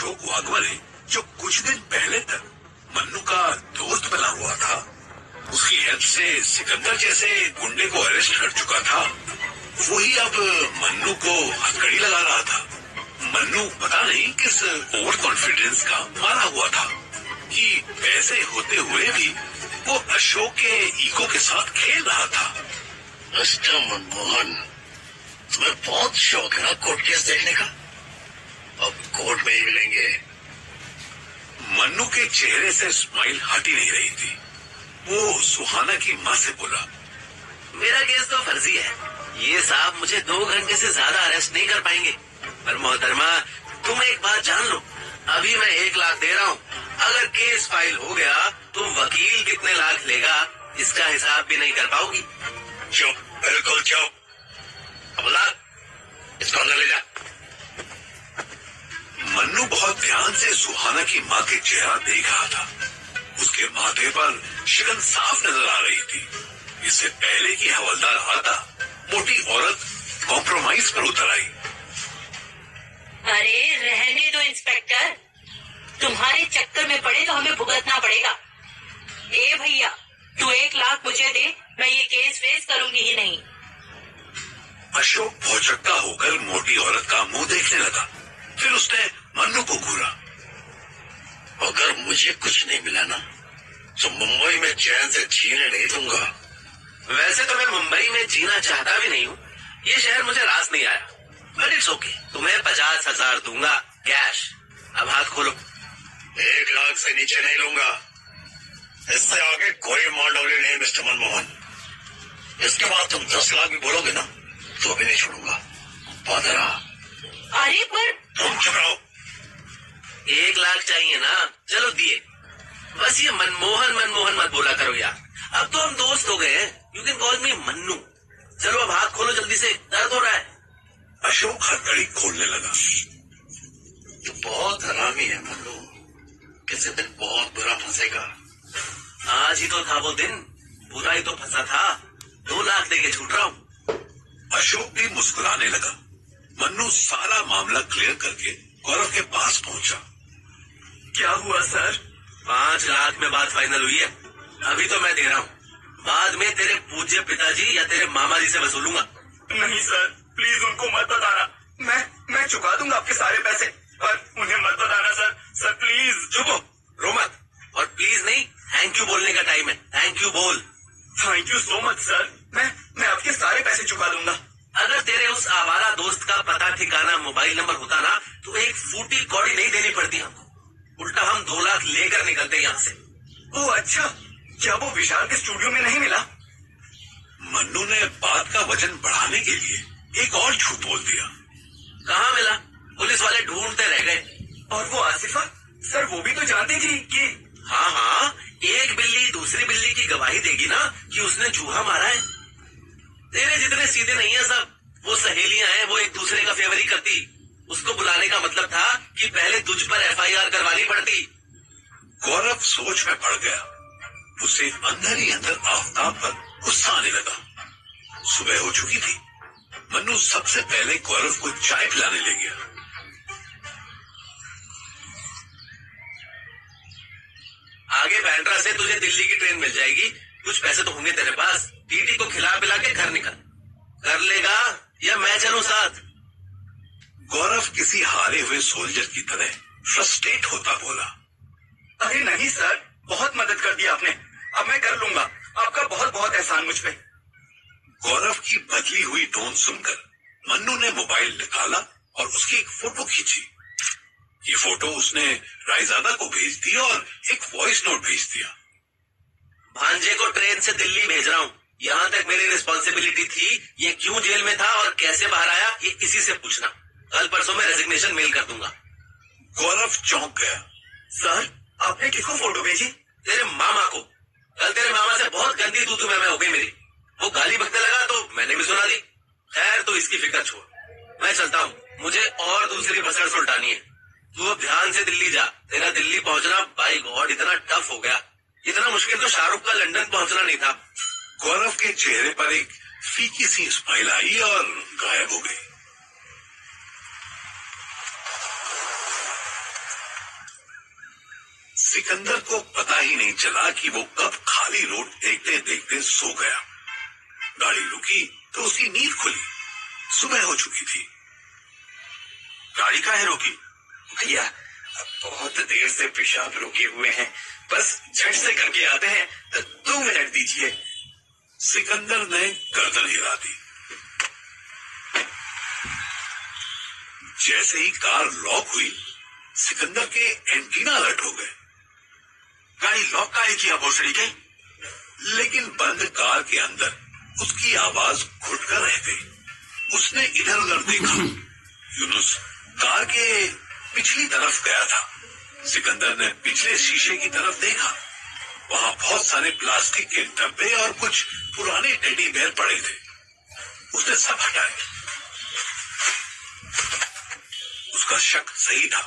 अशोक वाघमरे, जो कुछ दिन पहले तक मन्नू का दोस्त बना हुआ था, उसकी हेल्प से सिकंदर जैसे गुंडे को अरेस्ट कर चुका था, वही अब मन्नू को हथकड़ी लगा रहा था। मन्नू पता नहीं किस ओवर कॉन्फिडेंस का मारा हुआ था कि पैसे होते हुए भी वो अशोक के ईगो के साथ खेल रहा था। मिस्टर मनमोहन, तुम्हें बहुत शौक है ना कोर्ट केस देखने का? अब कोर्ट में ही मिलेंगे। मन्नू के चेहरे से स्माइल हट ही नहीं रही थी। वो सुहाना की माँ से बोला, मेरा केस तो फर्जी है, ये साहब मुझे 2 घंटे से ज्यादा अरेस्ट नहीं कर पाएंगे। पर मोहतरमा, तुम एक बात जान लो, अभी मैं 1 लाख दे रहा हूँ। अगर केस फाइल हो गया तो वकील कितने लाख लेगा इसका हिसाब भी नहीं कर पाओगी। चुप, बिल्कुल चुप। अब ला, इसको अंदर ले जा। मन्नू बहुत ध्यान से सुहाना की माँ के चेहरा देख रहा था। उसके माथे पर शिकन साफ नजर आ रही थी। इससे पहले कि हवलदार आता, मोटी औरत कॉम्प्रोमाइज पर उतर आई। अरे रहने दो इंस्पेक्टर, तुम्हारे चक्कर में पड़े तो हमें भुगतना पड़ेगा। ए भैया, तू 1 लाख मुझे दे, मैं ये केस फेस करूंगी ही नहीं। अशोक भौचक्का होकर मोटी औरत का मुंह देखने लगा। फिर उसने मन्नू को घूरा। अगर मुझे कुछ नहीं मिला ना, तो मुंबई में चैन से जीने नहीं दूंगा। वैसे तो मैं मुंबई में जीना चाहता भी नहीं हूँ, ये शहर मुझे रास नहीं आया। बट इट्स ओके, तुम्हें 50,000 दूंगा कैश। अब हाथ खोलो। 1 लाख से नीचे नहीं लूंगा। इससे आगे कोई मांडवली नहीं मिस्टर मनमोहन। इसके बाद तुम 10 लाख भी बोलोगे ना, तो भी नहीं छोड़ूंगा। पादरा। अरे पर तुम चुप रहो। 1 लाख चाहिए ना, चलो दिए। बस ये मनमोहन मनमोहन मत बोला करो यार। अब तो हम दोस्त हो गए हैं। यू कैन कॉल मी मन्नू। चलो अब हाथ खोलो जल्दी से, दर्द हो रहा है। अशोक हथकड़ी खोलने लगा। तू बहुत हरामी है मन्नू, किसी दिन बहुत बुरा फंसेगा। आज ही तो था वो दिन, बुरा ही तो फंसा था। 2 लाख देके छूट रहा हूँ। अशोक भी मुस्कुराने लगा। मन्नू सारा मामला क्लियर करके गौरव के पास पहुंचा। क्या हुआ सर? 5 लाख में बात फाइनल हुई है। अभी तो मैं दे रहा हूँ, बाद में तेरे पूज्य पिताजी या तेरे मामा जी से वसूलूंगा। नहीं सर, प्लीज उनको मत बताना। मैं चुका दूंगा आपके सारे पैसे, पर उन्हें मत बताना सर। Sir please. चुप हो, रो मत। और प्लीज नहीं, थैंक यू बोलने का टाइम है। थैंक यू बोल। Thank you so much sir. मैं आपके सारे पैसे चुका दूंगा। अगर तेरे उस आवारा दोस्त का पता ठिकाना मोबाइल नंबर होता ना, तो एक फूटी कौड़ी नहीं देनी पड़ती हमको। उल्टा हम 2 लाख लेकर निकलते यहाँ से। ओ अच्छा, क्या वो विशाल के स्टूडियो में नहीं मिला? मन्नू ने बात का वजन बढ़ाने के लिए एक और झूठ बोल दिया। कहाँ मिला? पुलिस वाले ढूंढते रह गए। और वो आसिफा सर, वो भी तो जानती थी कि हाँ, एक बिल्ली दूसरी बिल्ली की गवाही देगी ना कि उसने चूहा मारा है। तेरे जितने सीधे नहीं है सब। वो सहेलियां हैं, वो एक दूसरे का फेवर ही करती। उसको बुलाने का मतलब था कि पहले तुझ पर FIR करवानी पड़ती। गौरव सोच में पड़ गया। उसे अंदर ही अंदर आफ्ताब पर गुस्सा आने लगा। सुबह हो चुकी थी। मन्नू सबसे पहले गौरव को चाय पिलाने ले गया। आगे बैंड्रा से तुझे दिल्ली की ट्रेन मिल जाएगी। कुछ पैसे तो होंगे तेरे पास। टीटी को खिला पिला के घर निकल। कर लेगा या मैं चलूं साथ? गौरव किसी हारे हुए सोल्जर की तरह फ्रस्ट्रेट होता बोला। अरे नहीं सर, बहुत मदद कर दी आपने। अब मैं कर लूंगा। आपका बहुत बहुत एहसान मुझ पे। गौरव की बदली हुई टोन सुनकर मन्नू ने मोबाइल निकाला और उसकी एक फोटो खींची। ये फोटो उसने रायजादा को भेज दी और एक वॉइस नोट भेज दिया। भांजे को ट्रेन से दिल्ली भेज रहा हूँ। यहाँ तक मेरी रिस्पॉन्सिबिलिटी थी। ये क्यों जेल में था और कैसे बाहर आया, ये किसी से पूछना। कल परसों में रेजिग्नेशन मेल कर दूंगा। गौरव चौंक गया। सर, आपने किसको फोटो भेजी? तेरे मामा को। कल तेरे मामा से बहुत गंदी तू मैं हो गई मेरी। वो गाली बकने लगा तो मैंने भी सुना दी। खैर तो इसकी फिक्र छोड़, मैं चलता हूँ। मुझे और दूसरी बसर सुलटानी है। तू अब ध्यान से दिल्ली जा। तेरा दिल्ली पहुंचना बाय गॉड इतना टफ हो गया। इतना मुश्किल तो शाहरुख का लंदन पहुंचना नहीं था। गौरव के चेहरे पर एक फीकी सी स्माइल आई और गायब हो गई। सिकंदर को पता ही नहीं चला कि वो कब खाली रोड देखते देखते सो गया। गाड़ी रुकी तो उसकी नींद खुली। सुबह हो चुकी थी। गाड़ी काहे रोकी? भैया बहुत देर से पेशाब रुके हुए हैं, बस झट से करके आते हैं, 2 मिनट दीजिए। सिकंदर ने गर्दन हिला दी। जैसे ही कार लॉक हुई, सिकंदर के एंटीना अलर्ट हो गए। गाड़ी लॉक काहे किया भोसड़ी के? लेकिन बंद कार के अंदर उसकी आवाज घुट कर रह गई। उसने इधर उधर देखा। यूनुस कार के पिछली तरफ गया था। सिकंदर ने पिछले शीशे की तरफ देखा। वहां बहुत सारे प्लास्टिक के डब्बे और कुछ पुराने टेडी बेयर पड़े थे। उसने सब हटाए। उसका शक सही था।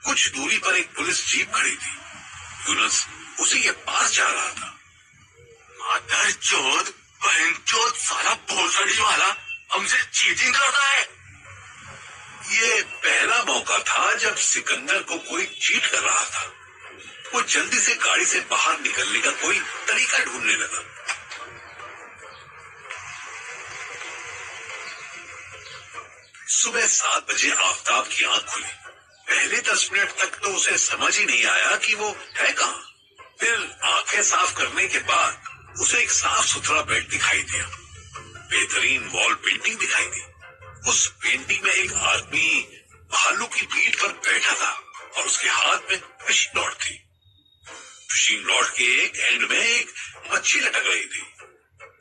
कुछ दूरी पर एक पुलिस जीप खड़ी थी। यूनुस उसी के पास जा रहा था। मादर चोद, बहन चोद, साला भोसड़ी वाला हमसे चीटिंग करता है। ये पहला मौका था जब सिकंदर को कोई चीट कर रहा था। वो जल्दी से गाड़ी से बाहर निकलने का कोई तरीका ढूंढने लगा। सुबह 7 बजे आफताब की आंख खुली। पहले 10 मिनट तक तो उसे समझ ही नहीं आया कि वो है कहां। फिर आंखें साफ करने के बाद उसे एक साफ सुथरा बेड दिखाई दिया। बेहतरीन वॉल पेंटिंग दिखाई दी। उस पेंटिंग में एक आदमी भालू की पीठ पर बैठा था और उसके हाथ में फिशिंग रॉड थी। फिशिंग रॉड के एक एंड में एक मच्छी लटक रही थी।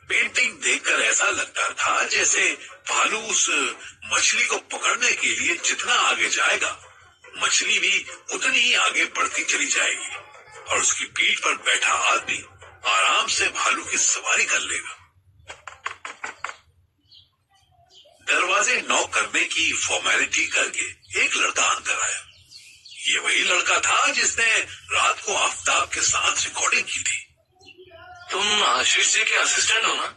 पेंटिंग देखकर ऐसा लगता था जैसे भालू उस मछली को पकड़ने के लिए जितना आगे जाएगा, मछली भी उतनी ही आगे बढ़ती चली जाएगी और उसकी पीठ पर बैठा आदमी आराम से भालू की सवारी कर लेगा। दरवाजे नॉक करने की फॉर्मेलिटी करके एक लड़का अंदर आया। ये वही लड़का था जिसने रात को आफताब के साथ रिकॉर्डिंग की थी। तुम आशीष जी के असिस्टेंट हो ना?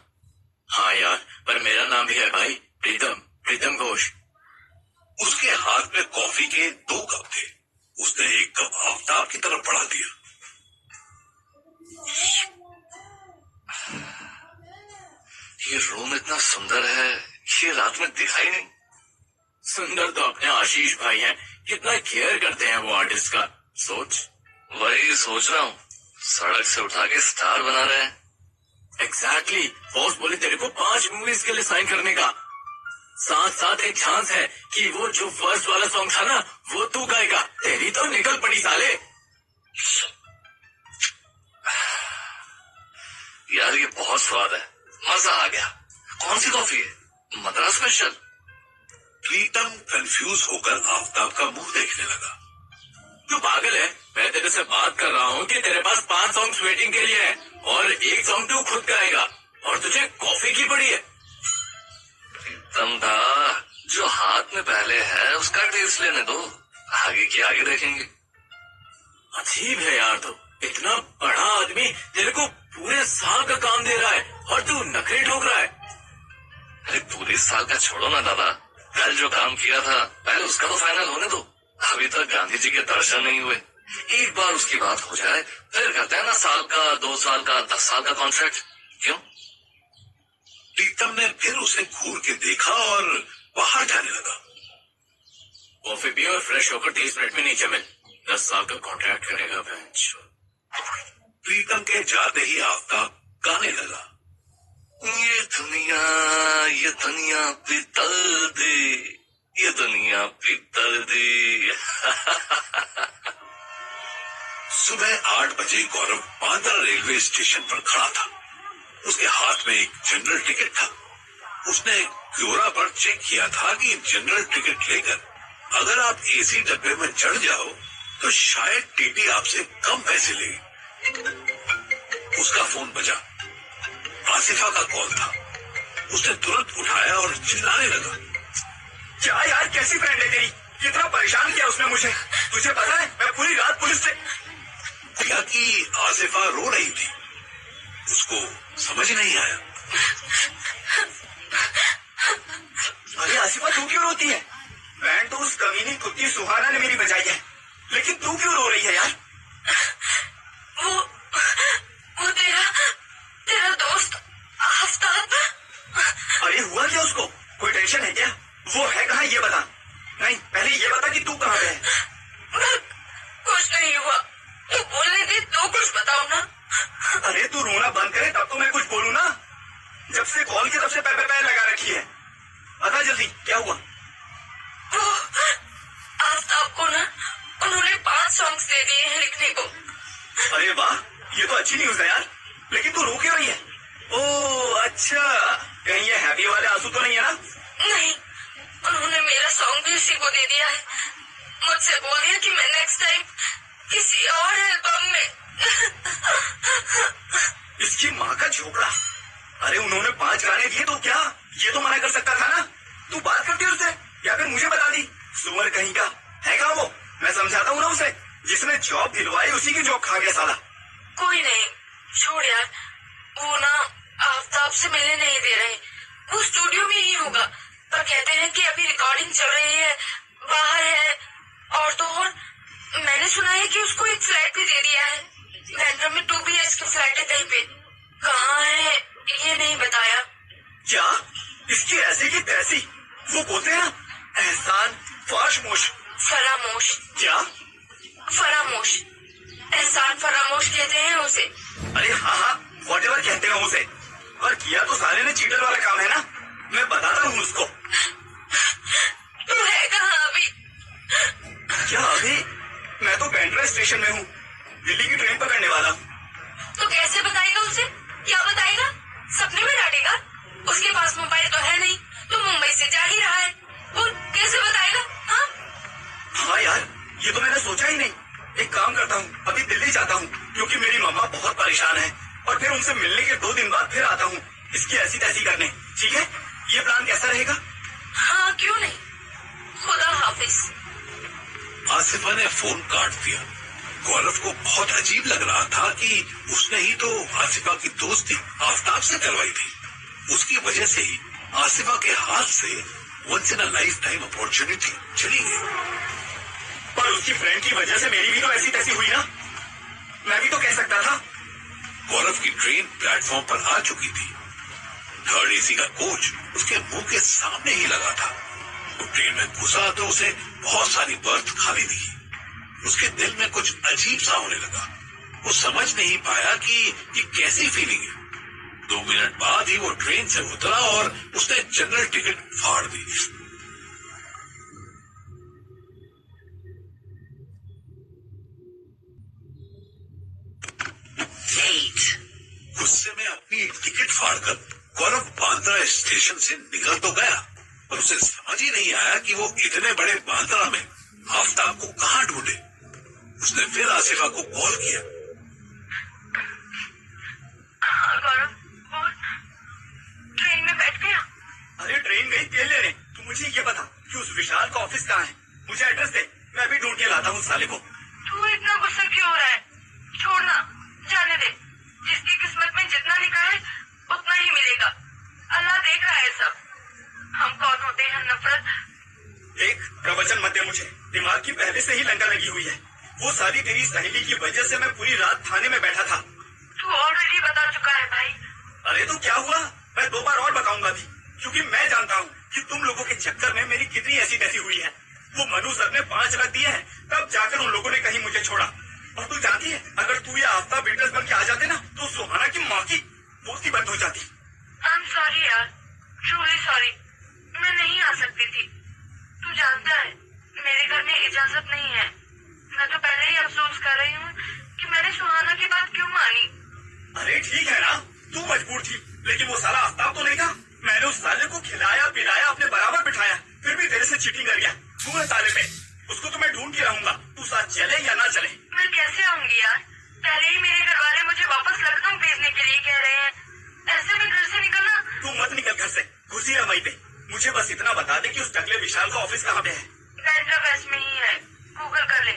हाँ यार, पर मेरा नाम भी है भाई, प्रीतम घोष। उसके हाथ में कॉफी के 2 कप थे। उसने एक कप आफताब की तरफ बढ़ा दिया। ये रूम इतना सुंदर है, ये रात में दिखाई नहीं। सुंदर तो अपने आशीष भाई हैं, कितना केयर करते हैं वो आर्टिस्ट का। सोच। वही सोच रहा हूँ, सड़क से उठा के स्टार बना रहे हैं। एग्जैक्टली। बॉस बोले तेरे को 5 मूवीज के लिए साइन करने का। साथ साथ एक चांस है कि वो जो फर्स्ट वाला सॉन्ग था ना, वो तू गाएगा। तेरी तो निकल पड़ी साले। यार ये बहुत स्वाद है, मजा आ गया। कौन सी कॉफी है? मद्रास स्पेशल? प्रीतम कंफ्यूज होकर आफताब का मुंह देखने लगा। तू पागल है? मैं तेरे से बात कर रहा हूँ कि तेरे पास 5 सॉन्ग्स वेटिंग के लिए है और एक सॉन्ग तू खुद गाएगा और तुझे कॉफी की पड़ी है। प्रीतम दा, जो हाथ में पहले है उसका टेस्ट लेने दो, आगे की आगे देखेंगे। अजीब है यार, तो इतना बड़ा आदमी तेरे को पूरे साल का काम दे रहा है और तू नखरे ठोक रहा है। अरे पूरे साल का छोड़ो ना दादा, कल जो काम किया था पहले उसका तो फाइनल होने दो। अभी तक गांधी जी के दर्शन नहीं हुए। एक बार उसकी बात हो जाए फिर करते हैं ना साल का, 2 साल का, 10 साल का कॉन्ट्रैक्ट। क्यों? प्रीतम ने फिर उसे घूर के देखा और बाहर जाने लगा। कॉफी पी और फ्रेश होकर 30 मिनट में नीचे मिल। 10 साल का कॉन्ट्रैक्ट करेगा बेंच। प्रीतम के जाते ही आफताब गाने लगा। ये दुनिया पीतल दे, ये दुनिया पीतल दे। सुबह 8 बजे गौरव बांद्रा रेलवे स्टेशन पर खड़ा था। उसके हाथ में एक जनरल टिकट था। उसने क्योरा पर चेक किया था कि जनरल टिकट लेकर अगर आप एसी डब्बे में चढ़ जाओ तो शायद टीटी आपसे कम पैसे लेगी। उसका फोन बजा। आसिफा का कॉल था। उसने तुरंत उठाया और चिल्लाने लगा। क्या यार, कैसी फ्रेंड है तेरी? कितना परेशान किया उसने मुझे। तुझे पता है मैं पूरी रात पुलिस से। क्या कि आसिफा रो रही थी। उसको समझ नहीं आया। अरे आसिफा, तू क्यों रोती है? बैंड तो उस कमीनी कुत्ती सुहाना ने मेरी बजाई है, लेकिन तू क्यों रो रही है यार? वो तेरा दोस्त आफ्ताब। अरे हुआ क्या उसको? कोई टेंशन है क्या? वो है कहाँ ये बता। नहीं, पहले ये बता कि तू कहाँ पे है। कुछ नहीं हुआ, तू बोलने दे तो कुछ बताओ ना। अरे तू रोना बंद करे तब तो मैं कुछ बोलूँ ना। जब से कॉल की तब से पैर लगा रखी है। बता जल्दी क्या हुआ। वो आफ्ताब को ना उन्होंने 5 सॉन्ग्स दे दिए हैं लिखने को। अरे वाह, ये तो अच्छी न्यूज है यार। लेकिन तू रो क्यों रही है? ओह अच्छा, कहीं ये हैप्पी वाले आंसू तो नहीं है ना? नहीं, उन्होंने मेरा सॉन्ग भी उसी को दे दिया है। मुझसे बोल दिया कि मैं नेक्स्ट टाइम किसी और एल्बम में। इसकी माँ का झोपड़ा। अरे उन्होंने 5 गाने दिए तो क्या ये तो मना कर सकता था ना? तू बात करती उससे या फिर मुझे बता दी। सुअर कहीं का है कहाँ वो? मैं समझाता हूँ ना उसे। जिसने जॉब दिलवाई उसी की जॉब खा गया साला। कोई नहीं, छोड़ यार। वो ना आफ्ताब से मिलने नहीं दे रहे। वो स्टूडियो में ही होगा, पर कहते हैं कि अभी रिकॉर्डिंग चल रही है, बाहर है। और तो और मैंने सुना है कि उसको एक फ्लैट भी दे दिया है। बैंड्रा में 2 BHK फ्लैट है कहीं पे। कहाँ है ये नहीं बताया। क्या इसकी ऐसी की तैसी? वो बोलते हैं ना एहसान फरामोश। फरामोश? क्या? फरामोश, एहसान फरामोश कहते हैं उसे। अरे हाँ, व्हाटएवर कहते हैं उसे। और किया तो साले ने चीटर वाला काम है ना। मैं बताता हूँ उसको। तू है कहाँ अभी? क्या अभी? मैं तो बैंड्रा स्टेशन में हूँ, दिल्ली की ट्रेन पकड़ने वाला हूँ। तो कैसे बताएगा उसे? क्या बताएगा? सपने में डांटेगा? उसके पास मोबाइल तो है नहीं, तो मुंबई से जा ही रहा है। वो कैसे बताएगा? हाँ यार, ये तो मैंने सोचा ही नहीं। एक काम करता हूँ, अभी दिल्ली जाता हूँ क्योंकि मेरी मम्मा बहुत परेशान है। और फिर उनसे मिलने के 2 दिन बाद फिर आता हूँ इसकी ऐसी तैसी करने। ठीक है, ये प्लान कैसा रहेगा? हाँ क्यों नहीं। खुदा हाफिज। आसिफा ने फोन काट दिया। गौरव को बहुत अजीब लग रहा था कि उसने ही तो आसिफा की दोस्ती आफ्ताब से करवाई थी। उसकी वजह से ही आसिफा के हाथ से once in a lifetime opportunity चली गई। पर उसकी फ्रेंड की वजह से मेरी भी तो ऐसी तैसी हुई ना। मैं भी तो कह सकता था। गौरव की ट्रेन प्लेटफॉर्म पर आ चुकी थी। 3rd AC का कोच उसके मुंह के सामने ही लगा था। वो ट्रेन में घुसा तो उसे बहुत सारी बर्थ खाली दिखी। उसके दिल में कुछ अजीब सा होने लगा। वो समझ नहीं पाया कि ये कैसी फीलिंग है। 2 मिनट बाद ही वो ट्रेन से उतरा और उसने जनरल टिकट फाड़ दी। गुस्से में अपनी टिकट फाड़कर गौरव बांद्रा स्टेशन से निकल तो गया, पर उसे समझ ही नहीं आया कि वो इतने बड़े बांद्रा में आफ्ताब को कहाँ ढूंढे। उसने फिर आसिफा को कॉल किया। हाँ गौरव, बोल। ट्रेन में बैठ गया? अरे ट्रेन गई तेल लेने। तू मुझे ये बता कि उस विशाल का ऑफिस कहाँ है? मुझे एड्रेस दे, मैं अभी ढूंढ के लाता हूँ साले को। तू इतना गुस्सा क्यों हो रहा है? छोड़ना, जाने दे। जिसकी किस्मत में जितना लिखा है उतना ही मिलेगा। अल्लाह देख रहा है सब। हम कौन होते हैं नफरत? देख, प्रवचन मत दे मुझे। दिमाग की पहले से ही लंका लगी हुई है। वो सारी तेरी सहेली की वजह से मैं पूरी रात थाने में बैठा था। तू ऑलरेडी बता चुका है भाई। अरे तो क्या हुआ? मैं 2 बार और बताऊंगा भी, क्योंकि मैं जानता हूँ कि तुम लोगों के चक्कर में मेरी कितनी ऐसी तैसी हुई है। वो मनु सर ने 5 लाख दिए हैं, तब जाकर उन लोगों ने कहीं मुझे छोड़ा। और तू जानती है, अगर तू या आफ्ताब विटनेस बन के आ जाते ना तो सुहाना की माँ की दोस्ती बंद हो जाती। आई एम सॉरी यार, ट्रूली सॉरी। मैं नहीं आ सकती थी। तू जानता है मेरे घर में इजाजत नहीं है। मैं तो पहले ही अफसोस कर रही हूँ कि मैंने सुहाना की बात क्यों मानी। अरे ठीक है ना, तू मजबूर थी, लेकिन वो साला आफ्ताब तो नहीं था। मैंने उस साले को खिलाया पिलाया, अपने बराबर बिठाया, फिर भी तेरे से चीटिंग कर गया। तू है साले पे, उसको तो मैं ढूंढ के रहूंगा। तू साथ चले या ना चले। मैं कैसे आऊंगी यार? पहले ही मेरे घर वाले मुझे वापस लखनऊ भेजने के लिए कह रहे हैं। ऐसे में घर से निकलना। तू मत निकल घर से, घुसी रह वहीं पे। मुझे बस इतना बता दे कि उस टकले विशाल का ऑफिस कहाँ पे है। बैंड्रा वेस्ट में ही है, गूगल कर ले।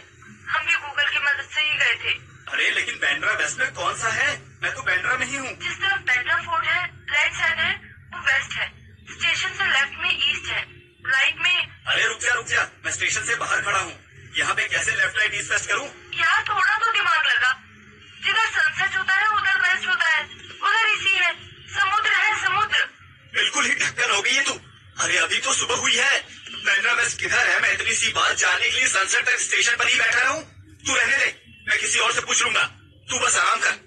हम भी गूगल की मदद से ही गए थे। अरे लेकिन बैंड्रा वेस्ट में कौन सा है? मैं तो बैंड्रा में ही हूँ। जिस तरफ बैंड्रा फोर्ट है राइट साइड है वो वेस्ट है। स्टेशन से लेफ्ट में ईस्ट है, राइट में। अरे रुक जा, मैं स्टेशन से बाहर खड़ा हूँ। यहाँ पे कैसे लेफ्ट राइट ईस्ट वेस्ट करूँ? यार थोड़ा तो दिमाग लगा। जिधर सनसेट होता है उधर वेस्ट होता है, उधर इसी है, समुद्र है समुद्र। बिल्कुल ही ढक्कन हो गई है तू। अरे अभी तो सुबह हुई है। बैंड्रा वेस्ट किधर है? मैं इतनी सी बात जानने के लिए सनसेट तक स्टेशन पर ही बैठा रहूं? तू रहने दे, मैं किसी और से पूछ लूंगा, तू बस आराम कर।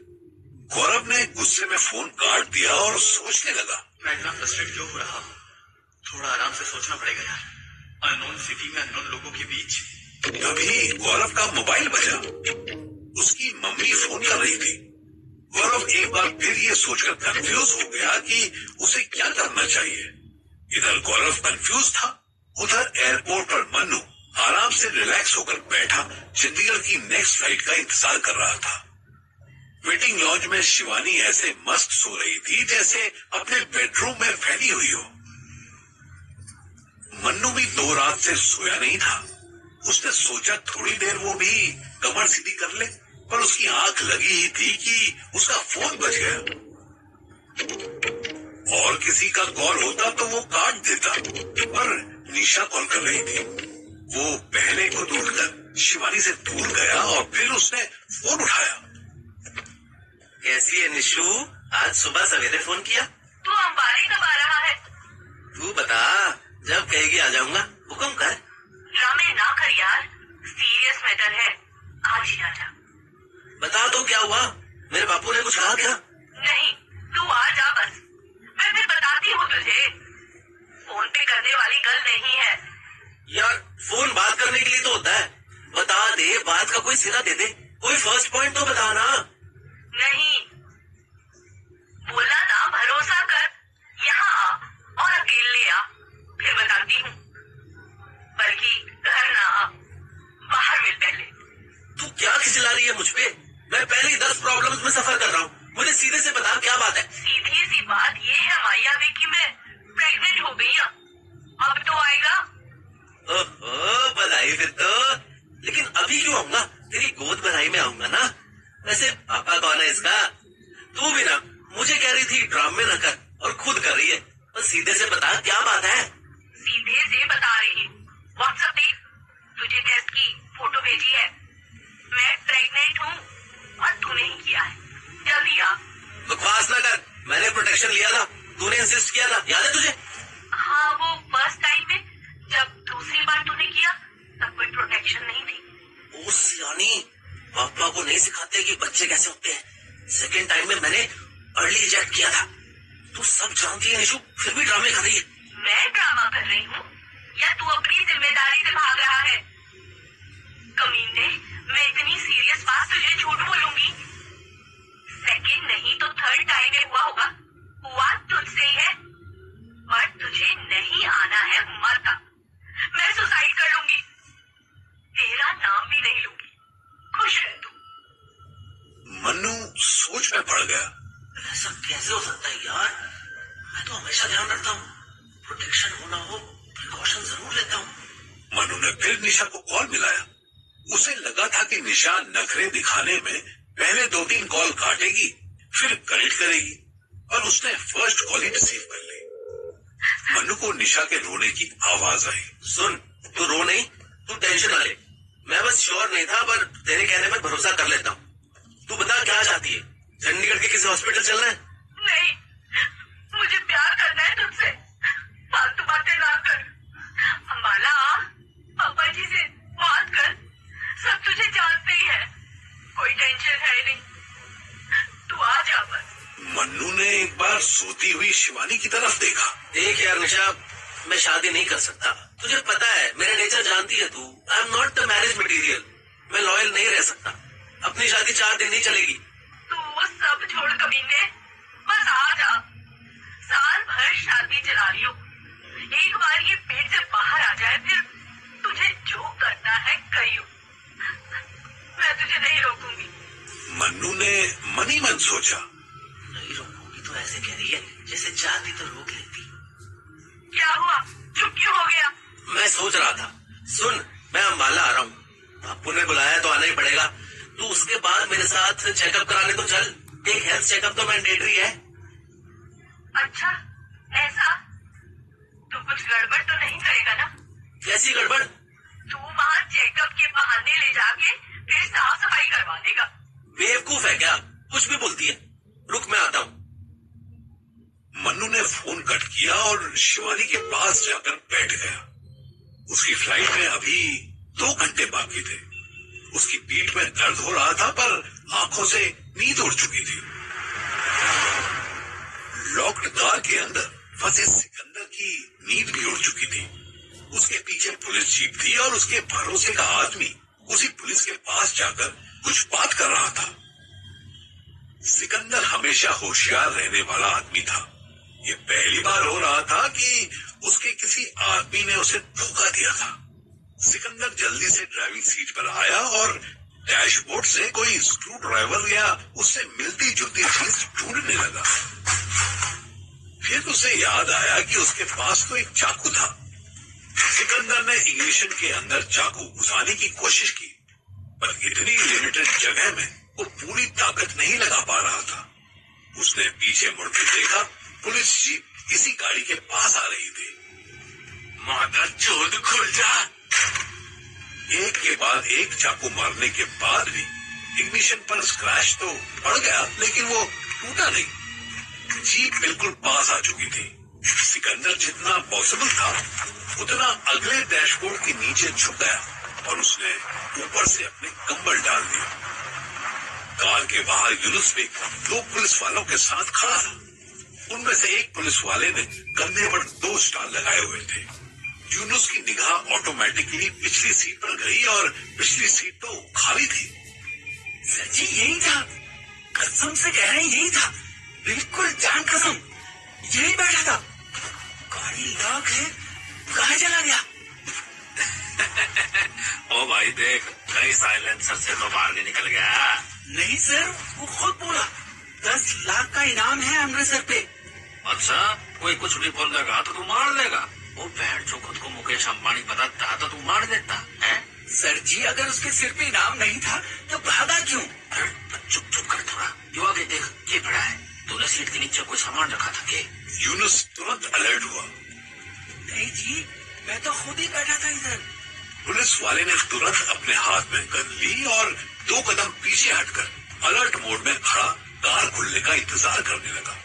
गौरव ने गुस्से में फोन काट दिया और सोचने लगा। मैं इतना फ्रस्ट्रेट क्यों हो रहा हूँ? थोड़ा आराम से सोचना पड़ेगा यार। अननोन सिटी में अननोन लोगों के बीच। तभी गौरव का मोबाइल बजा। उसकी मम्मी फोन कर रही थी। गौरव एक बार फिर ये सोचकर कंफ्यूज हो गया कि उसे क्या करना चाहिए। इधर गौरव कंफ्यूज था, उधर एयरपोर्ट पर मन्नू आराम से रिलैक्स होकर बैठा चंडीगढ़ की नेक्स्ट फ्लाइट का इंतजार कर रहा था। वेटिंग लॉन्ज में शिवानी ऐसे मस्त सो रही थी जैसे अपने बेडरूम में फैली हुई हो। मन्नू भी 2 रात से सोया नहीं था। उसने सोचा थोड़ी देर वो भी कमर सीधी कर ले, पर उसकी आंख लगी ही थी कि उसका फोन बज गया। और किसी का कॉल होता तो वो काट देता, पर निशा कॉल कर रही थी। वो पहले खुद उठकर शिवानी से दूर गया और फिर उसने फोन उठाया। कैसी है निशु? आज सुबह सवेरे फोन किया? तू अंबारी कब आ रहा है? तू बता, जब कहेगी आ जाऊंगा। हुक्म कर। ड्रामे ना कर यार, सीरियस मैटर है, आज ही आ जा। बता तो क्या हुआ? मेरे बापू ने कुछ कहा क्या? नहीं, तू आ जा बस, मैं फिर बताती हूँ तुझे। फोन पे करने वाली गल नहीं है। यार फोन बात करने के लिए तो होता है। बता दे, बात का कोई सिरा दे दे, कोई फर्स्ट पॉइंट तो बता ना। नहीं बोला ना, भरोसा कर, यहाँ आ और अकेले आ, फिर बताती हूँ। बल्कि घर ना आ, बाहर मिल पहले। तू क्या खिसिला रही है मुझ पे? मैं पहले ही 10 प्रॉब्लम्स में सफर कर रहा हूँ। मुझे सीधे से बता क्या बात है। सीधी सी बात ये है माया वे कि मैं प्रेग्नेंट हो गई हूँ। अब तो आएगा। ओहो, बधाई फिर तो। लेकिन अभी क्यों आऊंगा? तेरी गोद भराई में आऊंगा ना। वैसे पापा कौन है इसका? तू भी ना मुझे कह रही थी ड्रामे न कर, और खुद कर रही है। तो सीधे से बता क्या बात है। सीधे से बता रही हूँ, व्हाट्सएप देख, तुझे टेस्ट की फोटो भेजी है। मैं प्रेग्नेंट हूँ और तूने ही किया है। जल्दी आ। बकवास ना कर, मैंने प्रोटेक्शन लिया था, तूने इंसिस्ट किया था, याद है तुझे? हाँ, वो फर्स्ट टाइम में, जब दूसरी बार तूने किया तब कोई प्रोटेक्शन नहीं थी। ओ सियानी, पापा को नहीं सिखाते कि बच्चे कैसे होते हैं। सेकेंड टाइम में मैंने अर्ली इजेक्ट किया था। तू सब जानती है निशु, फिर भी ड्रामे कर रही है। मैं ड्रामा कर रही हूँ या तू अपनी जिम्मेदारी से भाग रहा है? कमीने, मैं इतनी सीरियस बात तुझे झूठ बोलूंगी? सेकंड नहीं तो थर्ड टाइम में हुआ होगा। हुआ तुझसे ही है, पर तुझे नहीं आना है मरता। मैं सुसाइड कर लूंगी, तेरा नाम भी नहीं लूंगी। खुश रह तू। मन्नू सोच में पड़ गया। ऐसा कैसे हो सकता है यार? मैं तो हमेशा ध्यान रखता हूँ, प्रोटेक्शन होना हो प्रिकॉशन जरूर लेता हूँ। मन्नू ने फिर निशा को कॉल मिलाया। उसे लगा था कि निशा नखरे दिखाने में पहले 2-3 कॉल काटेगी, फिर कनेक्ट करेगी, और उसने फर्स्ट कॉल ही रिसीव कर ली। मन्नू को निशा के रोने की आवाज आई। सुन, तू रो नहीं, तू टेंशन ना ले। मैं बस श्योर नहीं था, पर तेरे कहने पर भरोसा कर लेता हूँ। तू बता क्या चाहती है? चंडीगढ़ के किसी हॉस्पिटल चलना है? नहीं, मुझे प्यार करना है तुझसे, फालतू बातें ना कर। अंबाला, पापा जी से बात कर, सब तुझे जानते ही है, कोई टेंशन है नहीं, तू आ जा बस। मन्नू ने एक बार सोती हुई शिवानी की तरफ देखा। देख यार निशा, मैं शादी नहीं कर सकता, तुझे पता है, मेरा नेचर जानती है तू। I am not the marriage material. मैं लॉयल नहीं रह सकता। अपनी शादी 4 दिन नहीं चलेगी। तू वो सब छोड़ कमीने, बस आ जा। साल भर शादी चला रही हो, एक बार ये पेट से बाहर आ जाए, फिर तुझे जो करना है करियो, मैं तुझे नहीं रोकूंगी। मन्नू ने मन ही मन सोचा। नहीं रोकूंगी तो ऐसे कह रही है जैसे चाहती तो रोक लेती। क्या हुआ, चुप क्यों हो गया? मैं सोच रहा था। सुन, मैं अंबाला आ रहा हूँ, बापू ने बुलाया तो आना ही पड़ेगा। तू उसके बाद मेरे साथ चेकअप कराने तो चल। एक हेल्थ चेकअप तो मैंडेटरी है। अच्छा, ऐसा? तू कुछ गड़बड़ तो नहीं करेगा ना? कैसी गड़बड़? तू वहाँ चेकअप के बहाने ले जाके फिर साफ सफाई करवा देगा। बेवकूफ है क्या? कुछ भी बोलती है। रुक, मैं आता हूँ। मन्नू ने फोन कट किया और शिवानी के पास जाकर बैठ गया। उसकी फ्लाइट में अभी 2 घंटे बाकी थे। उसकी पीठ में दर्द हो रहा था, पर आंखों से नींद उड़ चुकी थी। लॉक्ड कार के अंदर फंसे सिकंदर की नींद भी उड़ चुकी थी। उसके पीछे पुलिस जीप थी और उसके भरोसे का आदमी उसी पुलिस के पास जाकर कुछ बात कर रहा था। सिकंदर हमेशा होशियार रहने वाला आदमी था। ये पहली बार हो रहा था कि उसके किसी आदमी ने उसे धोखा दिया था। सिकंदर जल्दी से ड्राइविंग सीट पर आया और डैशबोर्ड से कोई स्क्रू ड्राइवर या उससे मिलती जुलती चीज ढूंढने लगा। फिर उसे याद आया कि उसके पास तो एक चाकू था। सिकंदर ने इग्निशन के अंदर चाकू घुसाने की कोशिश की, पर इतनी लिमिटेड जगह में वो पूरी ताकत नहीं लगा पा रहा था। उसने पीछे मुड़कर देखा, पुलिस जीप इसी गाड़ी के पास आ रही थी। माता चोद, खुल जा! एक के बाद एक चाकू मारने के बाद भी इग्निशन पर स्क्रैच तो पड़ गया, लेकिन वो टूटा नहीं। जीप बिल्कुल पास आ चुकी थी। सिकंदर जितना पॉसिबल था उतना अगले डैशबोर्ड के नीचे झुक गया और उसने ऊपर से अपने कंबल डाल दिया। कार के बाहर यूनुस भी 2 पुलिस वालों के साथ खड़ा था। उनमें से एक पुलिस वाले ने कंधे पर 2 स्टार लगाए हुए थे। यूनुस की निगाह ऑटोमेटिकली पिछली सीट पर गई और पिछली सीट तो खाली थी। सर जी, यही था, कसम से कह रहे हैं, यही था, बिल्कुल जान कसम, यही बैठा था। गाड़ी लॉक है, कहाँ चला गया? ओ भाई देख, कहीं साइलेंसर से तो बाहर नहीं निकल गया। नहीं सर, वो खुद बोला 10 लाख का इनाम है अमृतसर पे। अच्छा, कोई कुछ भी बोल देगा तो तू मार देगा। वो बहन जो खुद को मुकेश अंबानी बताता तो तू मार देता है। सर जी, अगर उसके सिर पे इनाम नहीं था तो भागा क्यों? चुप चुप कर थोड़ा। युवा के देख, ये पड़ा है। तूने सीट के नीचे कोई सामान रखा था क्या? यूनुस तुरंत अलर्ट हुआ। नहीं जी, मैं तो खुद ही बैठा था इधर। पुलिस वाले ने तुरंत अपने हाथ में गन ली और 2 कदम पीछे हटकर अलर्ट मोड में खड़ा कार खुलने का इंतजार करने लगा।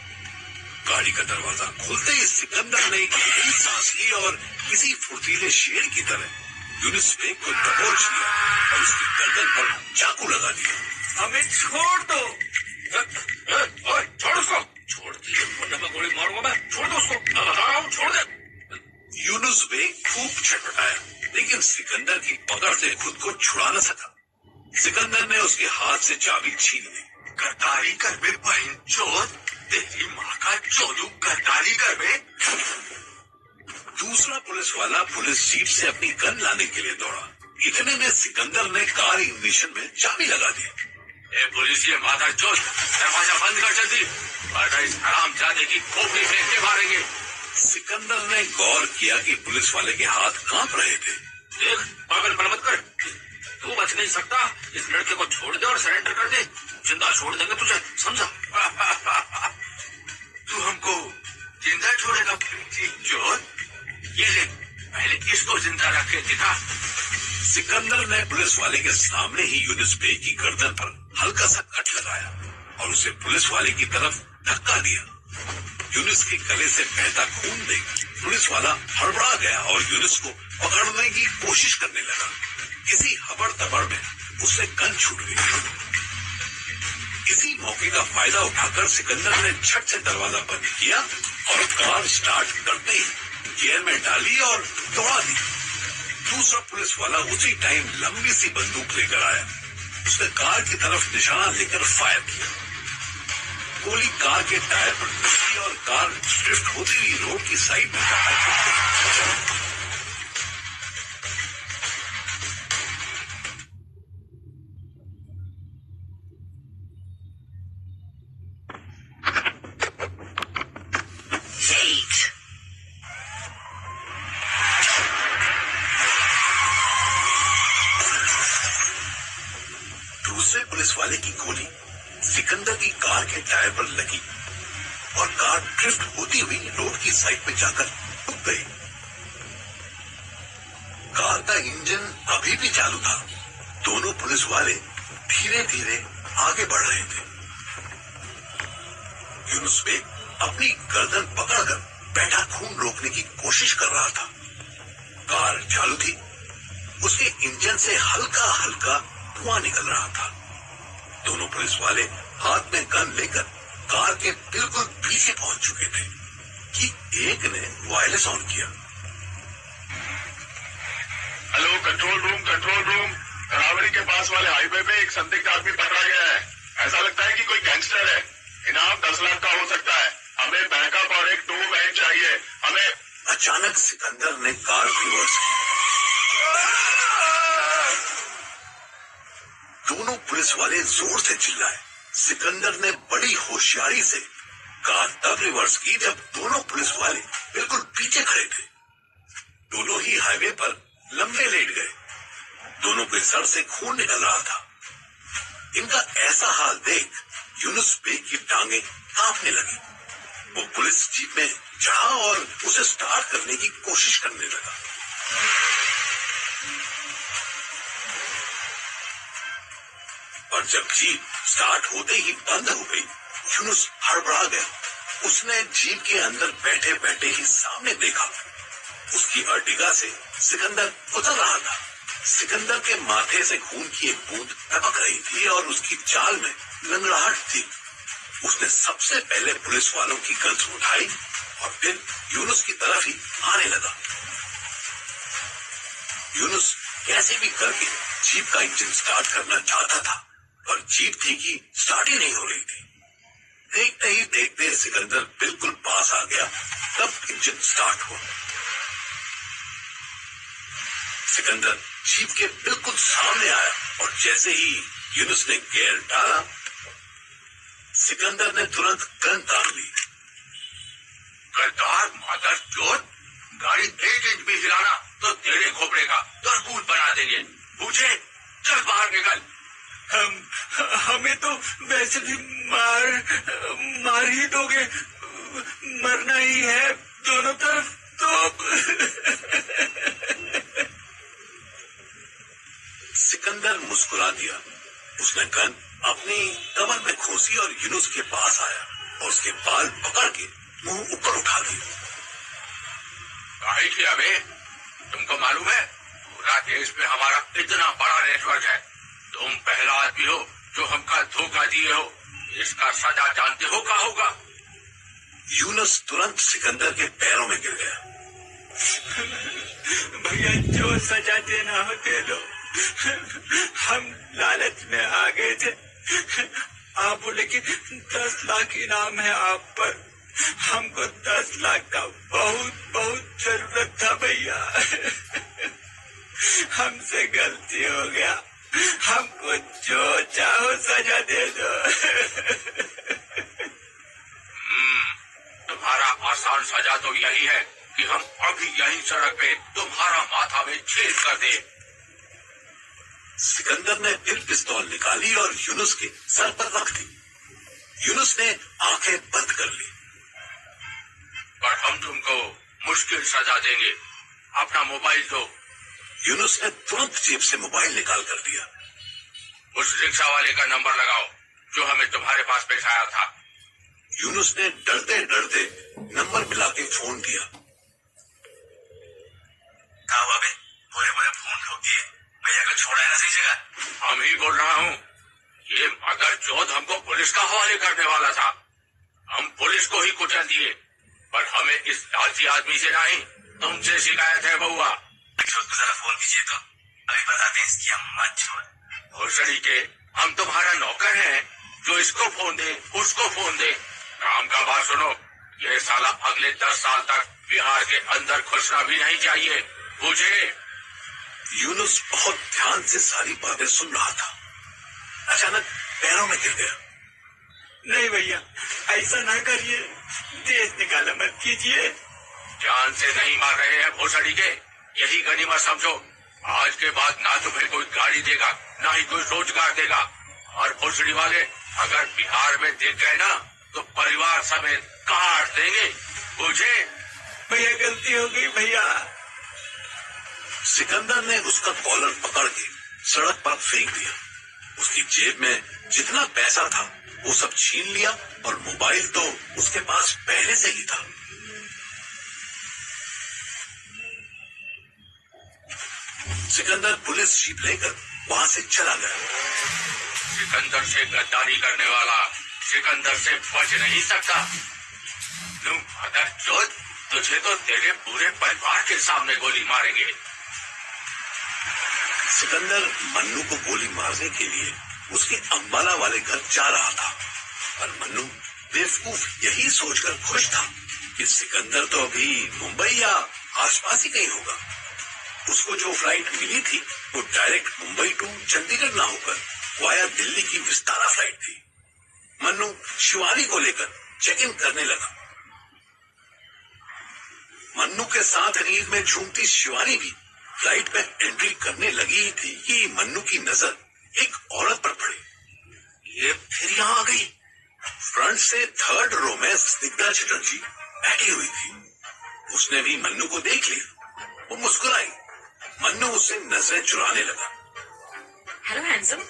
गाड़ी का दरवाजा खुलते ही सिकंदर ने एक गहरी सांस ली और किसी फुर्तीले शेर की तरह यूनुस बेग को दबोच लिया और उसकी गर्दन पर चाकू लगा दिया। हमें छोड़ दो। छोड़ उसको। छोड़ दिए, वरना मैं गोली मारूंगा। मैं छोड़ दो उसको, मैं बता रहा हूँ, छोड़ दे। यूनुस बेग खूब छटपटाया, लेकिन सिकंदर की पकड़ से खुद को छुड़ा न सका। सिकंदर ने उसके हाथ से चाबी छीन ली। गद्दारी कर बे बहन चोद, तेरी माँ का चोदू, गद्दारी कर बे। दूसरा पुलिस वाला पुलिस जीप से अपनी गन लाने के लिए दौड़ा। इतने में सिकंदर ने कार इग्निशन में चाबी लगा दी। ए पुलिस, ये माता चोद, दरवाजा बंद कर जल्दी, वरना इस हरामजादे की खोपड़ी फेंक के मारेंगे। सिकंदर ने गौर किया कि पुलिस वाले के हाथ कांप रहे थे। देख, पागलपन मत कर, तू बच नहीं सकता। इस लड़के को छोड़ दे और सरेंडर कर दे, जिंदा छोड़ देंगे तुझे, समझा? तू हमको जिंदा छोड़ेगा चोद? ये ले, पहले इसको जिंदा रख के दिखा। सिकंदर ने पुलिस वाले के सामने ही यूनुस बेग की गर्दन पर हल्का सा कट लगाया और उसे पुलिस वाले की तरफ धक्का दिया। यूनुस के गले से बहता खून देख पुलिस वाला हड़बड़ा गया और यूनुस को पकड़ने की कोशिश करने लगा। किसी हबड़ तबड़ में उससे गन छूट गई। इसी मौके का फायदा उठाकर सिकंदर ने झट से दरवाजा बंद किया और कार स्टार्ट करते ही गियर में डाली और दौड़ा दी। दूसरा पुलिस वाला उसी टाइम लंबी सी बंदूक लेकर आया। उसने कार की तरफ निशाना लेकर फायर किया। गोली कार के टायर पर घुसी और कार ड्रिफ्ट होती हुई रोड की साइड में जा गई। दूसरे पुलिस वाले की गोली सिकंदर की कार के टायर पर लगी और कार ड्रिफ्ट होती हुई रोड की साइड पे जाकर रुक गई। कार का इंजन अभी भी चालू था, दोनों पुलिस वाले धीरे धीरे आगे बढ़ रहे थे। यूनुस बेग अपनी गर्दन पकड़कर बैठा खून रोकने की कोशिश कर रहा था। कार चालू थी, उसके इंजन से हल्का हल्का धुआं निकल रहा था। दोनों पुलिस वाले हाथ में गन लेकर कार के बिल्कुल पीछे पहुंच चुके थे कि एक ने वायरलेस ऑन किया। हेलो कंट्रोल रूम, करावली के पास वाले हाईवे पे एक संदिग्ध आदमी पकड़ा गया है। ऐसा लगता है कि कोई गैंगस्टर है। इनाम 10 लाख का हो सकता है। हमें बैकअप और एक 2 वैन चाहिए। हमें अचानक सिकंदर ने कार रिवर्स की। दोनों पुलिस वाले जोर से चिल्लाए। सिकंदर ने बड़ी होशियारी से कार तब रिवर्स की जब दोनों पुलिस वाले बिल्कुल पीछे खड़े थे। दोनों ही हाईवे पर लंबे लेट गए। दोनों के सर से खून निकल रहा था। इनका ऐसा हाल देख यूनुस बेग की टांगें कांपने लगी। वो पुलिस जीप में चढ़ा और उसे स्टार्ट करने की कोशिश करने लगा। पर जब जीप स्टार्ट होते ही बंद हो गई, यूनुस हड़बड़ा गया। उसने जीप के अंदर बैठे बैठे ही सामने देखा। उसकी अर्टिगा से सिकंदर उतर रहा था। सिकंदर के माथे से खून की एक बूंद टपक रही थी और उसकी चाल में लंगड़ाहट थी। उसने सबसे पहले पुलिस वालों की गन उठाई और फिर यूनुस की तरफ ही आने लगा। यूनुस कैसे भी करके जीप का इंजन स्टार्ट करना चाहता था, पर जीप थी कि स्टार्ट ही नहीं हो रही थी। देखते ही देखते सिकंदर बिल्कुल पास आ गया, तब इंजन स्टार्ट हुआ। सिकंदर जीप के बिल्कुल सामने आया और जैसे ही यूनुस ने गियर डाला, सिकंदर ने तुरंत गन तान ली। गद्दार मादर चोट, गाड़ी 1 इंच भी हिलाना तो तेरे खोपड़े का तरबूज बना देंगे। पूछे, चल बाहर निकल। हमें तो वैसे भी मार ही दोगे। मरना ही है, दोनों तरफ तो। सिकंदर मुस्कुरा दिया। उसने गन अपनी कमर में खोसी और यूनुस के पास आया और उसके बाल पकड़ के मुंह ऊपर उठा दिया। काहे किया बे? तुमको मालूम है पूरा देश में हमारा इतना बड़ा नेटवर्क है। तुम पहला आदमी हो जो हमका धोखा दिए हो। इसका सजा जानते हो क्या होगा? यूनुस तुरंत सिकंदर के पैरों में गिर गया। भैया, जो सजा देना हो दे दो। हम लालच में आ गए थे। आप बोले कि 10 लाख इनाम है आप पर। हमको 10 लाख का बहुत बहुत जरूरत था भैया। हमसे गलती हो गया। हमको जो चाहो सजा दे दो। तुम्हारा आसान सजा तो यही है कि हम अभी यही सड़क पे तुम्हारा माथा में छेद कर दे। सिकंदर ने फिर पिस्तौल निकाली और यूनुस के सर पर रख दी। यूनुस ने आंखें बंद कर ली। पर हम तुमको मुश्किल सजा देंगे। अपना मोबाइल दो। यूनुस ने तुरंत जेब से मोबाइल निकाल कर दिया। उस रिक्शा वाले का नंबर लगाओ जो हमें तुम्हारे पास बैठाया था। यूनुस ने डरते डरते नंबर मिला के फोन दिया। कहा हुआ बे? बोले फोन ठोक दिए। भैया को छोड़ा है ना सही जगह। हम ही बोल रहा हूँ। ये मगर चौथ हमको पुलिस का हवाले करने वाला था। हम पुलिस को ही कुचल दिए, पर हमें इस लालची आदमी से नहीं तुमसे शिकायत है बउआ। चौथ को जरा फोन कीजिए तो अभी बताते हैं इसकी अम्मा छोड़। भोसड़ी के हम तुम्हारा नौकर हैं जो इसको फोन दे उसको फोन दे। काम का बात सुनो। ये साला अगले 10 साल तक बिहार के अंदर घुसना भी नहीं चाहिए। पूछे। यूनुस बहुत ध्यान से सारी बातें सुन रहा था। अचानक पैरों में गिर गया। नहीं भैया, ऐसा ना करिए। देश निकाला मत कीजिए। जान से नहीं मार रहे हैं भोसड़ी के। यही गनीमत समझो। आज के बाद ना तुम्हें कोई गाड़ी देगा ना ही कोई रोजगार देगा। और भोसड़ी वाले अगर बिहार में देख गए ना तो परिवार समेत काट देंगे। पूछे। भैया गलती हो गई भैया। सिकंदर ने उसका कॉलर पकड़ के सड़क पर फेंक दिया। उसकी जेब में जितना पैसा था वो सब छीन लिया और मोबाइल तो उसके पास पहले से ही था। सिकंदर पुलिस जीप लेकर वहां से चला गया। सिकंदर से गद्दारी करने वाला सिकंदर से बच नहीं सकता। तुम अगर तुझे तो तेरे पूरे परिवार के सामने गोली मारेंगे। सिकंदर मन्नू को गोली मारने के लिए उसके अंबाला वाले घर जा रहा था, पर मन्नू बेवकूफ यही सोचकर खुश था कि सिकंदर तो अभी मुंबई या आसपास ही कहीं होगा। उसको जो फ्लाइट मिली थी वो डायरेक्ट मुंबई टू चंडीगढ़ ना होकर वाया दिल्ली की विस्तारा फ्लाइट थी। मन्नू शिवानी को लेकर चेक इन करने लगा। मन्नू के साथ नींद में झूमती शिवानी भी फ्लाइट में एंट्री करने लगी ही थी कि मन्नू की नजर एक औरत पर पड़ी। ये फिर यहां आ गई। फ्रंट से थर्ड रो में स्निग्धा चटर्जी बैठी हुई थी। उसने भी मन्नू को देख लिया। वो मुस्कुराई। मन्नू उससे नजरें चुराने लगा। Hello handsome,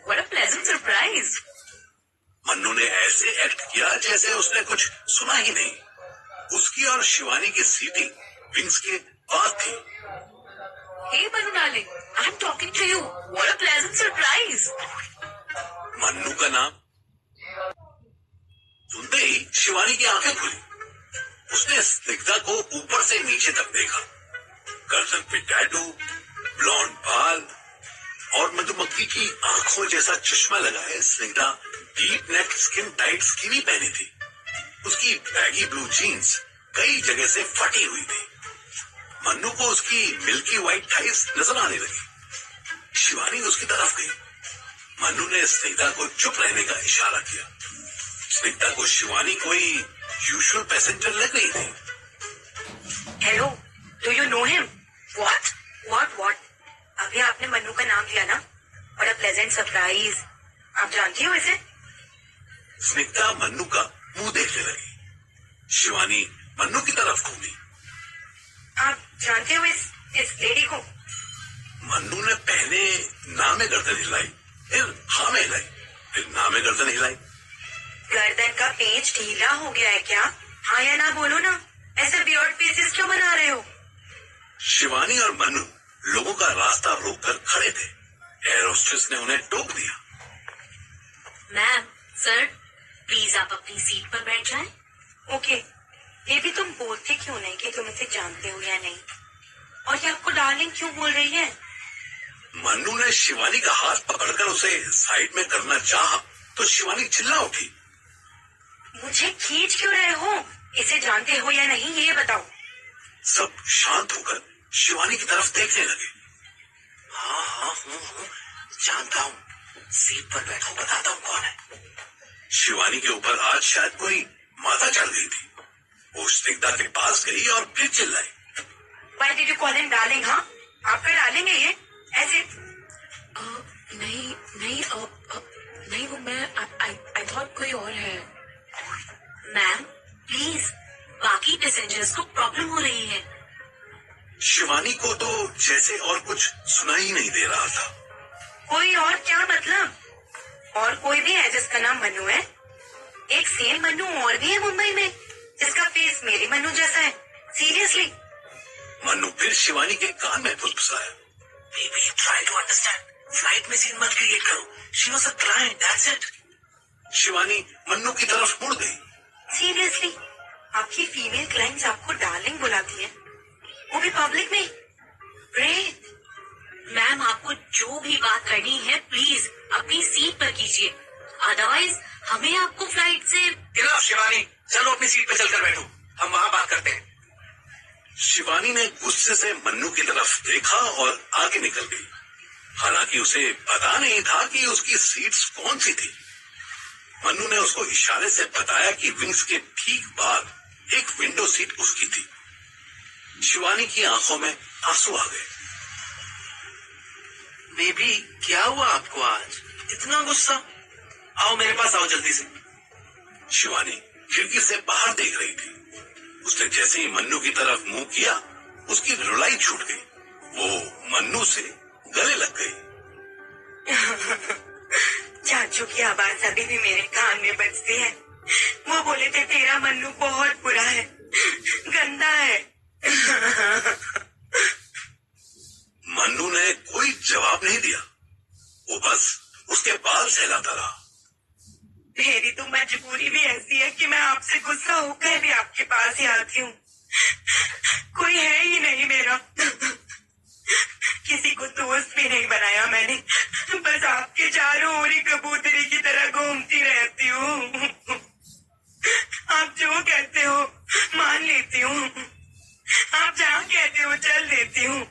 what a pleasant surprise. Mannu ने ऐसे एक्ट किया जैसे उसने कुछ सुना ही नहीं। उसकी और शिवानी की सीटिंग विंग्स के पास थी। Hey Mannu darling, I am talking to you. What a pleasant surprise. Mannu का नाम सुनते ही शिवानी की आंखें खुली। उसने स्निग्धा को ऊपर से नीचे तक देखा। गर्दन पे टैटू, ब्लॉन्ड बाल और मधुमक्खी की आंखों जैसा चश्मा लगाए Snigdha deep neck skin tight skinny पहनी थी। उसकी बैगी ब्लू जीन्स कई जगह से फटी हुई थी। मन्नू को उसकी मिल्की व्हाइट थाइस नजर आने लगी। शिवानी उसकी तरफ गई। मन्नू ने स्निग्धा को चुप रहने का इशारा किया। स्निग्धा को शिवानी कोई यूजुअल पैसेंजर लग रही थी। Hello, do you know him? What? अभी आपने मन्नू का नाम लिया ना? What a pleasant surprise. आप जानती हो इसे? स्निग्धा मन्नू का मुंह देखने लगी। शिवानी मन्नू की तरफ घूमी। आप जानते हो इस लेडी को? मन्नू ने पहले ना में गर्दन हिलाई, फिर हाँ में हिलाई, फिर ना में गर्दन हिलाई। गर्दन का पेच ढीला हो गया है क्या? हाँ या ना बोलो ना। ऐसे बियर्ड पीसेस क्यों बना रहे हो? शिवानी और मन्नू लोगों का रास्ता रोककर खड़े थे। एयर होस्टेस ने उन्हें टोक दिया। मैम, सर, प्लीज आप अपनी सीट पर बैठ जाएं। ओके, ये भी तुम बोलते क्यों नहीं कि तुम इसे जानते हो या नहीं? और ये आपको डार्लिंग क्यों बोल रही है? मन्नू ने शिवानी का हाथ पकड़कर उसे साइड में करना चाहा तो शिवानी चिल्ला उठी। मुझे खींच क्यों रहे हो? इसे जानते हो या नहीं ये बताओ। सब शांत होकर शिवानी की तरफ देखने लगे। हाँ, जानता हूँ। सीट पर बैठो, बताता हूँ कौन है। शिवानी के ऊपर आज शायद कोई माता चढ़ गई थी। वो स्निग्धा के पास गई और फिर चिल्लाई। Why did you call him darling? हाँ, आपका डार्लिंग है ये? ऐसे नहीं वो मैं I thought कोई और है। मैम, प्लीज, बाकी पैसेंजर्स को प्रॉब्लम हो रही है। शिवानी को तो जैसे और कुछ सुनाई नहीं दे रहा था। कोई और क्या मतलब? और कोई भी है जिसका नाम मन्नू है? एक सेम मन्नू और भी है मुंबई में जिसका फेस मेरी मन्नू जैसा है। सीरियसली? मन्नू फिर शिवानी के कान में फुसफुसाया। Baby, try to understand. Flight में सीन मत क्रिएट करो। She was a client, that's it. Shivani Mannu की तरफ मुड़ गई। सीरियसली? आपकी फीमेल क्लाइंट्स आपको डार्लिंग बुलाती है, वो भी पब्लिक में? ग्रेट। मैम, आपको जो भी बात करनी है प्लीज अपनी सीट पर कीजिए, अदरवाइज हमें आपको फ्लाइट से। गिराफ शिवानी, चलो अपनी सीट पे चलकर बैठो, हम वहां बात करते हैं। शिवानी ने गुस्से से मन्नू की तरफ देखा और आगे निकल गई। हालांकि उसे पता नहीं था कि उसकी सीट्स कौन सी थी। मन्नू ने उसको इशारे से बताया कि विंग्स के ठीक बाहर एक विंडो सीट उसकी थी। शिवानी की आंखों में आंसू आ गए। बेबी, क्या हुआ आपको आज? इतना गुस्सा? आओ मेरे पास, आओ जल्दी से। शिवानी खिड़की से बाहर देख रही थी। उसने जैसे ही मन्नू की तरफ मुंह किया, उसकी रुलाई छूट गई। वो मन्नू से गले लग गई। चाचू की आवाज अभी भी मेरे कान में बजती है। वो बोले थे तेरा मन्नू बहुत बुरा है, गंदा है। मन्नू ने कोई जवाब नहीं दिया, वो बस उसके बाल सहलाता रहा। मेरी तो मजबूरी भी ऐसी है कि मैं आपसे गुस्सा होकर भी आपके पास ही आती हूँ। कोई है ही नहीं मेरा, किसी को दोस्त भी नहीं बनाया मैंने, बस आपके चारों ओर ही कबूतरी की तरह घूमती रहती हूँ। आप जो कहते हो मान लेती हूँ, आप जहाँ कहते हो चल देती हूँ।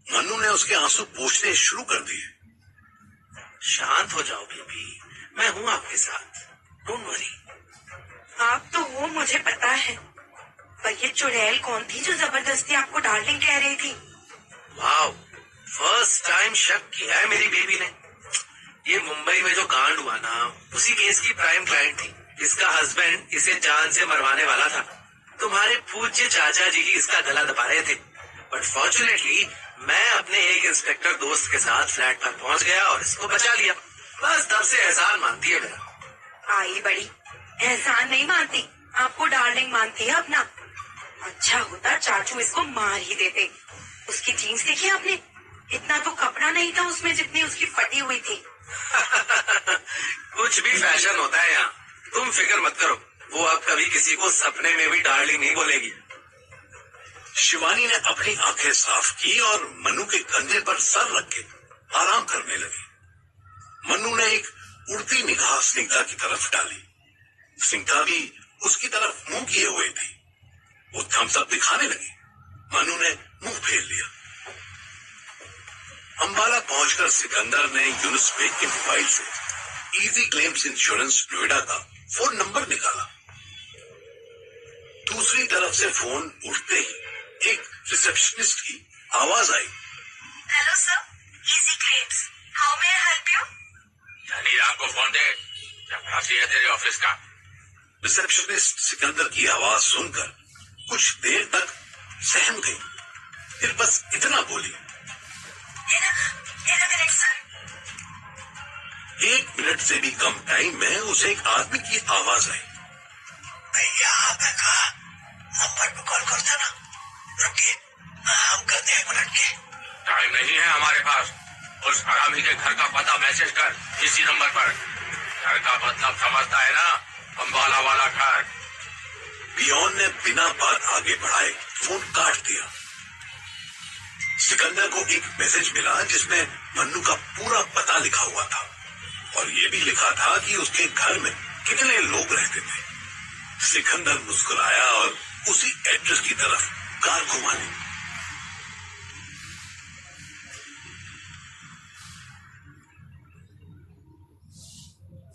मन्नू ने उसके आंसू पोंछने शुरू कर दिए। शांत हो जाओ बेबी, मैं हूं आपके साथ, डोंट वरी। आप तो वो मुझे पता है, पर ये चुड़ैल कौन थी जो जबरदस्ती आपको डार्लिंग कह रही थी? वाओ, फर्स्ट टाइम शक किया है मेरी बेबी ने। ये मुंबई में जो कांड हुआ ना, उसी केस की प्राइम क्लाइंट थी। इसका हस्बैंड इसे जान से मरवाने वाला था। तुम्हारे पूज्य चाचा जी ही इसका गला दबा रहे थे, बट फॉर्चुनेटली मैं अपने एक इंस्पेक्टर दोस्त के साथ फ्लैट पर पहुंच गया और इसको बचा लिया। बस तब से एहसान मानती है मेरा। आई बड़ी, एहसान नहीं मानती, आपको डार्लिंग मानती है अपना। अच्छा होता चाचू इसको मार ही देते। उसकी जीन्स देखी आपने? इतना तो कपड़ा नहीं था उसमें जितनी उसकी फटी हुई थी। कुछ भी फैशन होता है यहाँ, तुम फिक्र मत करो, वो अब कभी किसी को सपने में भी डार्लिंग नहीं बोलेगी। शिवानी ने अपनी आंखें साफ की और मन्नू के कंधे पर सर रख के आराम करने लगी। मन्नू ने एक उड़ती निगाह स्निग्धा की तरफ डाली। स्निग्धा भी उसकी तरफ मुंह किए हुए थी। वो थम्स अप दिखाने लगी। मन्नू ने मुंह फेर लिया। अंबाला पहुंचकर सिकंदर ने यूनुस बेग के मोबाइल से इजी क्लेम्स इंश्योरेंस नोएडा का फोन नंबर निकाला। दूसरी तरफ से फोन उठते ही एक रिसेप्शनिस्ट की आवाज आई। Hello sir, easy claims, how may I help you? धनी आपको फोन दे, जब हाथी है तेरे ऑफिस का। रिसेप्शनिस्ट सिकंदर की आवाज सुनकर कुछ देर तक सहम गई, फिर बस इतना बोली, एक मिनट से भी कम टाइम में उसे एक आदमी की आवाज आई। भैया आपका नंबर पे कॉल करता ना, रुकिए हम करते हैं 1 मिनट के। टाइम नहीं है हमारे पास, उस हरामी के घर का पता मैसेज कर इसी नंबर पर। घर का मतलब समझता है ना, अंबाला वाला घर। पियोन ने बिना बात आगे बढ़ाए फोन काट दिया। सिकंदर को एक मैसेज मिला जिसमें मन्नू का पूरा पता लिखा हुआ था और ये भी लिखा था कि उसके घर में कितने लोग रहते थे। सिकंदर मुस्कुराया और उसी एड्रेस की तरफ कार घुमाने